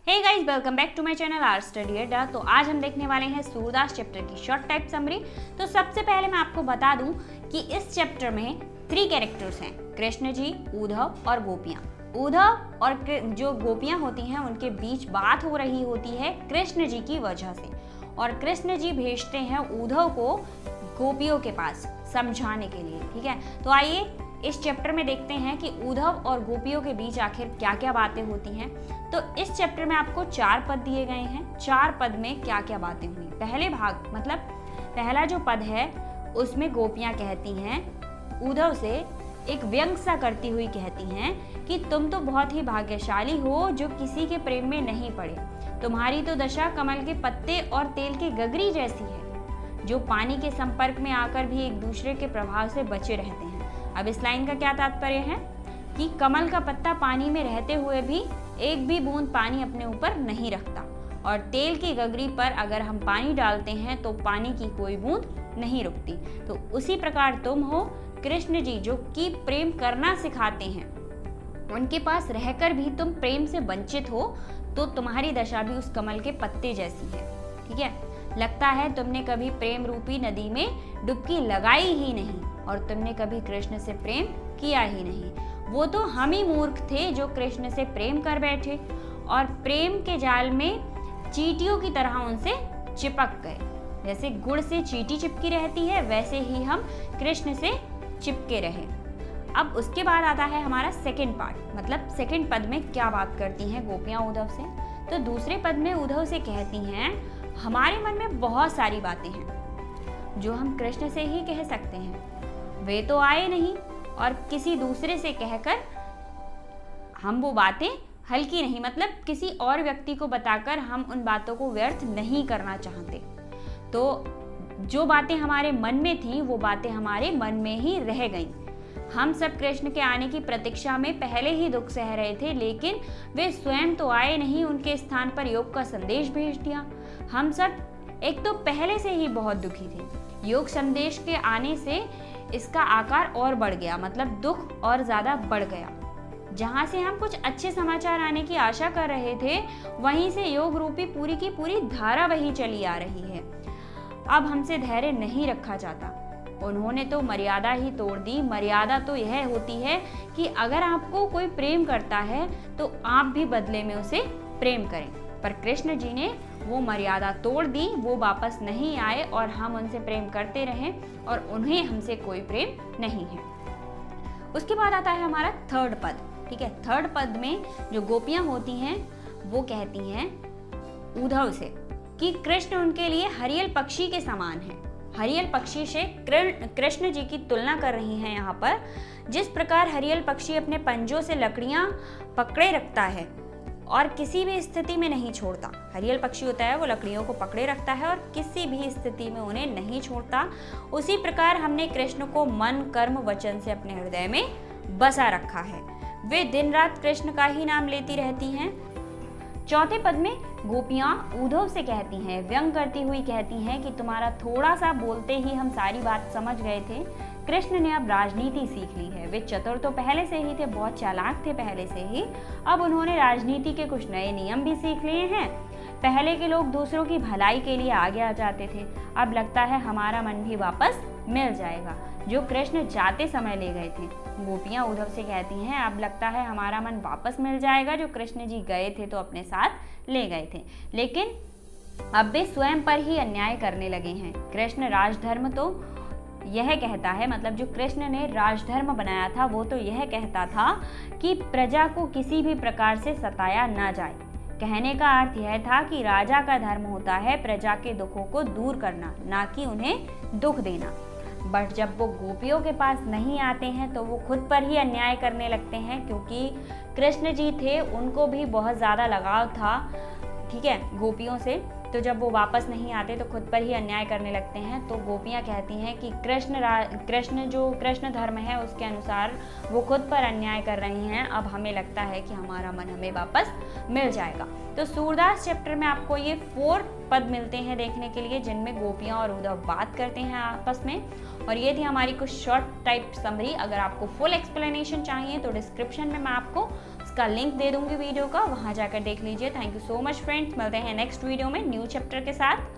Hey guys, welcome back to my channel our study Adda. तो आज हम देखने वाले हैं सूरदास चैप्टर की शॉर्ट टाइप समरी। तो सबसे पहले मैं आपको बता दूं कि इस चैप्टर में 3 कैरेक्टर्स हैं, कृष्ण जी, उद्धव और गोपियाँ। उद्धव और जो गोपियाँ होती हैं उनके बीच बात हो रही होती है कृष्ण जी की वजह से, और कृष्ण जी भेजते हैं उद्धव को गोपियों के पास समझाने के लिए। ठीक है, तो आइए इस चैप्टर में देखते हैं कि उद्धव और गोपियों के बीच आखिर क्या क्या बातें होती हैं। तो इस चैप्टर में आपको 4 पद दिए गए हैं, 4 पद में क्या क्या बातें हुई। पहले भाग मतलब पहला जो पद है उसमें गोपियां कहती हैं उद्धव से, एक व्यंग सा करती हुई कहती हैं कि तुम तो बहुत ही भाग्यशाली हो जो किसी के प्रेम में नहीं पड़े। तुम्हारी तो दशा कमल के पत्ते और तेल की गगरी जैसी है, जो पानी के संपर्क में आकर भी एक दूसरे के प्रभाव से बचे रहते हैं। अब इस लाइन का क्या तात्पर्य है कि कमल का पत्ता पानी में रहते हुए भी एक भी बूंद पानी अपने ऊपर नहीं रखता, और तेल की गगरी पर अगर हम पानी डालते हैं तो पानी की कोई बूंद नहीं रुकती। तो उसी प्रकार तुम हो कृष्ण जी, जो कि प्रेम करना सिखाते हैं। उनके पास रहकर भी तुम प्रेम से वंचित हो, तो तुम्हारी दशा भी उस कमल के पत्ते जैसी है। ठीक है, लगता है तुमने कभी प्रेम रूपी नदी में डुबकी लगाई ही नहीं, और तुमने कभी कृष्ण से प्रेम किया ही नहीं। वो तो हम ही मूर्ख थे जो कृष्ण से प्रेम कर बैठे और प्रेम के जाल में चींटियों की तरह उनसे चिपक गए। जैसे गुड़ से चींटी चिपकी रहती है, वैसे ही हम कृष्ण से चिपके रहे। अब उसके बाद आता है हमारा सेकंड पार्ट, मतलब सेकंड पद में क्या बात करती हैं गोपियां उद्धव से। तो दूसरे पद में उद्धव से कहती हैं, हमारे मन में बहुत सारी बातें हैं जो हम कृष्ण से ही कह सकते हैं, वे तो आए नहीं, और किसी दूसरे से कहकर हम वो बातें हल्की नहीं, मतलब किसी और व्यक्ति को बताकर हम उन बातों को व्यर्थ नहीं करना चाहते। तो जो बातें हमारे मन में थी वो बातें हमारे मन में ही रह गईं। हम सब कृष्ण के आने की प्रतीक्षा में पहले ही दुख सह रहे थे, लेकिन वे स्वयं तो आए नहीं, उनके स्थान पर योग का संदेश भेज दिया। हम सब एक तो पहले से ही बहुत दुखी थे, योग संदेश के आने से इसका आकार और बढ़ गया, मतलब दुख और ज्यादा बढ़ गया। जहां से हम कुछ अच्छे समाचार आने की आशा कर रहे थे, वहीं से योग रूपी पूरी की पूरी धारा वही चली आ रही है। अब हमसे धैर्य नहीं रखा जाता। उन्होंने तो मर्यादा ही तोड़ दी। मर्यादा तो यह होती है कि अगर आपको कोई प्रेम करता है तो आप भी बदले में उसे प्रेम करें, पर कृष्ण जी ने वो मर्यादा तोड़ दी, वो वापस नहीं आए और हम उनसे प्रेम करते रहें और उन्हें हमसे कोई प्रेम नहीं है। उसके बाद आता है हमारा थर्ड पद। ठीक है, थर्ड पद में जो गोपियां होती हैं वो कहती हैं उद्धव से कि कृष्ण उनके लिए हरियल पक्षी के समान है। हरियल पक्षी से कृष्ण जी की तुलना कर रही हैं यहाँ पर। जिस प्रकार हरियल पक्षी अपने पंजों से लकड़ियां पकड़े रखता है और किसी भी स्थिति में नहीं छोड़ता, हरियल पक्षी होता है वो लकड़ियों को पकड़े रखता है और किसी भी स्थिति में उन्हें नहीं छोड़ता, उसी प्रकार हमने कृष्ण को मन कर्म वचन से अपने हृदय में बसा रखा है। वे दिन रात कृष्ण का ही नाम लेती रहती हैं। चौथे पद में गोपियां उद्धव से कहती हैं, व्यंग करती हुई कहती हैं कि तुम्हारा थोड़ा सा बोलते ही हम सारी बात समझ गए थे। कृष्ण ने अब राजनीति सीख ली है। वे चतुर तो पहले से ही थे, बहुत चालाक थे पहले से ही, अब उन्होंने राजनीति के कुछ नए नियम भी सीख लिए हैं। पहले के लोग दूसरों की भलाई के लिए आगे आ जाते थे, अब लगता है हमारा मन भी वापस मिल जाएगा जो कृष्ण जाते समय ले गए थे। गोपियां उद्धव से कहती हैं, अब लगता है हमारा मन वापस मिल जाएगा जो कृष्ण जी गए थे तो अपने साथ ले गए थे, लेकिन अब वे स्वयं पर ही अन्याय करने लगे हैं। कृष्ण राजधर्म तो यह कहता है, मतलब जो कृष्ण ने राजधर्म बनाया था वो तो यह कहता था कि प्रजा को किसी भी प्रकार से सताया ना जाए। कहने का अर्थ यह था कि राजा का धर्म होता है प्रजा के दुखों को दूर करना, ना कि उन्हें दुख देना। बट जब वो गोपियों के पास नहीं आते हैं तो वो खुद पर ही अन्याय करने लगते हैं, क्योंकि कृष्ण जी थे, उनको भी बहुत ज़्यादा लगाव था, ठीक है, गोपियों से। तो जब वो वापस नहीं आते तो खुद पर ही अन्याय करने लगते हैं। तो गोपियां कहती हैं कि कृष्ण जो कृष्ण धर्म है उसके अनुसार वो खुद पर अन्याय कर रही हैं। अब हमें लगता है कि हमारा मन हमें वापस मिल जाएगा। तो सूरदास चैप्टर में आपको ये 4 पद मिलते हैं देखने के लिए, जिनमें गोपियां और उद्धव बात करते हैं आपस में। और ये थी हमारी कुछ शॉर्ट टाइप समरी। अगर आपको फुल एक्सप्लेनेशन चाहिए तो डिस्क्रिप्शन में मैं आपको इसका लिंक दे दूंगी वीडियो का, वहां जाकर देख लीजिए। Thank you so much friends, मिलते हैं नेक्स्ट वीडियो में न्यू चैप्टर के साथ।